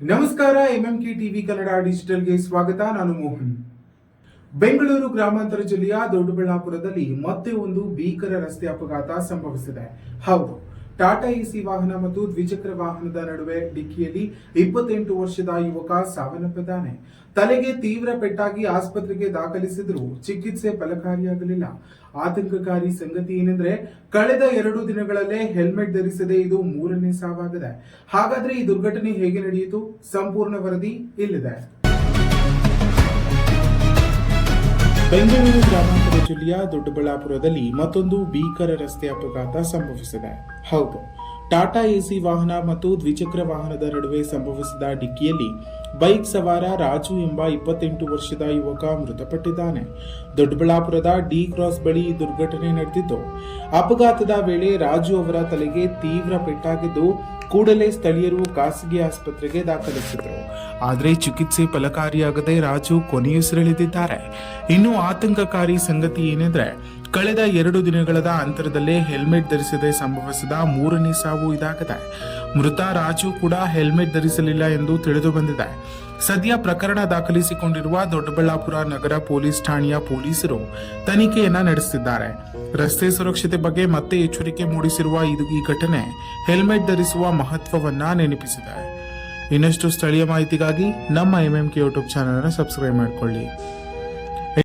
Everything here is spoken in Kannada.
ನಮಸ್ಕಾರ. ಎಂಎಂಕೆ ಟಿವಿ ಕನ್ನಡ ಡಿಜಿಟಲ್ಗೆ ಸ್ವಾಗತ. ನಾನು ಮೋಹನ್. ಬೆಂಗಳೂರು ಗ್ರಾಮಾಂತರ ಜಿಲ್ಲೆಯ ದೊಡ್ಡಬಳ್ಳಾಪುರದಲ್ಲಿ ಮತ್ತೆ ಒಂದು ಭೀಕರ ರಸ್ತೆ ಅಪಘಾತ ಸಂಭವಿಸಿದೆ. ಹೌದು, ಟಾಟಾ ಎಸಿ ವಾಹನ ಮತ್ತು ದ್ವಿಚಕ್ರ ವಾಹನದ ನಡುವೆ ಡಿಕ್ಕಿಯಲ್ಲಿ 28 ವರ್ಷದ ಯುವಕ ಸಾವನ್ನಪ್ಪಿದ್ದಾನೆ. ತಲೆಗೆ ತೀವ್ರ ಪೆಟ್ಟಾಗಿ ಆಸ್ಪತ್ರೆಗೆ ದಾಖಲಿಸಿದರೂ ಚಿಕಿತ್ಸೆ ಫಲಕಾರಿಯಾಗಲಿಲ್ಲ. ಆತಂಕಕಾರಿ ಸಂಗತಿ ಏನೆಂದ್ರೆ, ಕಳೆದ 2 ದಿನಗಳಲ್ಲೇ ಹೆಲ್ಮೆಟ್ ಧರಿಸದೆ ಇದು 3ನೇ ಸಾವಾಗಿದೆ. ಹಾಗಾದ್ರೆ ಈ ದುರ್ಘಟನೆ ಹೇಗೆ ನಡೆಯಿತು? ಸಂಪೂರ್ಣ ವರದಿ ಇಲ್ಲಿದೆ. ಬೆಂಗಳೂರು ಗ್ರಾಮಾಂತರ ಜಿಲ್ಲೆಯ ದೊಡ್ಡಬಳ್ಳಾಪುರದಲ್ಲಿ ಮತ್ತೊಂದು ಭೀಕರ ರಸ್ತೆ ಅಪಘಾತ ಸಂಭವಿಸಿದೆ. ಹೌದು, ಟಾಟಾ ಎಸಿ ವಾಹನ ಮತ್ತು ದ್ವಿಚಕ್ರ ವಾಹನದ ನಡುವೆ ಸಂಭವಿಸಿದ ಡಿಕ್ಕಿಯಲ್ಲಿ ಬೈಕ್ ಸವಾರ ರಾಜು ಎಂಬ 28 ವರ್ಷದ ಯುವಕ ಮೃತಪಟ್ಟಿದ್ದಾನೆ. ದೊಡ್ಡಬಳ್ಳಾಪುರದ ಡಿ ಕ್ರಾಸ್ ಬಳಿ ಈ ದುರ್ಘಟನೆ ನಡೆದಿದ್ದು, ಅಪಘಾತದ ವೇಳೆ ರಾಜು ಅವರ ತಲೆಗೆ ತೀವ್ರ ಪೆಟ್ಟಾಗಿದ್ದು ಕೂಡಲೇ ಸ್ಥಳೀಯರು ಖಾಸಗಿ ಆಸ್ಪತ್ರೆಗೆ ದಾಖಲಿಸಿದರು. ಆದರೆ ಚಿಕಿತ್ಸೆ ಫಲಕಾರಿಯಾಗದೆ ರಾಜು ಕೊನೆಯುಸಿರೆಳೆದಿದ್ದಾರೆ. ಇನ್ನು ಆತಂಕಕಾರಿ ಸಂಗತಿ ಏನೆಂದ್ರೆ, ಕಳೆದ 2 ದಿನಗಳ ಅಂತರದಲ್ಲೇ ಹೆಲ್ಮೆಟ್ ಧರಿಸದೆ ಸಂಭವಿಸಿದ 3ನೇ ಸಾವು ಇದಾಗಿದೆ. ಮೃತ ರಾಜು ಕೂಡ ಹೆಲ್ಮೆಟ್ ಧರಿಸಲಿಲ್ಲ ಎಂದು ತಿಳಿದು ಬಂದಿದೆ. ಸದ್ಯ ಪ್ರಕರಣ ದಾಖಲಿಸಿಕೊಂಡಿರುವ ದೊಡ್ಡಬಳ್ಳಾಪುರ ನಗರ ಪೊಲೀಸ್ ಠಾಣೆಯ ಪೊಲೀಸರು ತನಿಖೆಯನ್ನ ನಡೆಸುತ್ತಿದ್ದಾರೆ. ರಸ್ತೆ ಸುರಕ್ಷತೆ ಬಗ್ಗೆ ಮತ್ತೆ ಎಚ್ಚರಿಕೆ ಮೂಡಿಸಿರುವ ಈ ಘಟನೆ ಹೆಲ್ಮೆಟ್ ಧರಿಸುವ ಮಹತ್ವವನ್ನ ನೆನಪಿಸಿದೆ. ಇನ್ನಷ್ಟು ಸ್ಥಳೀಯ ಮಾಹಿತಿಗಾಗಿ ನಮ್ಮ ಎಂಎಂಕೆ ಯೂಟ್ಯೂಬ್ ಚಾನೆಲ್ ಅನ್ನು ಸಬ್ಸ್ಕ್ರೈಬ್ ಮಾಡಿಕೊಳ್ಳಿ.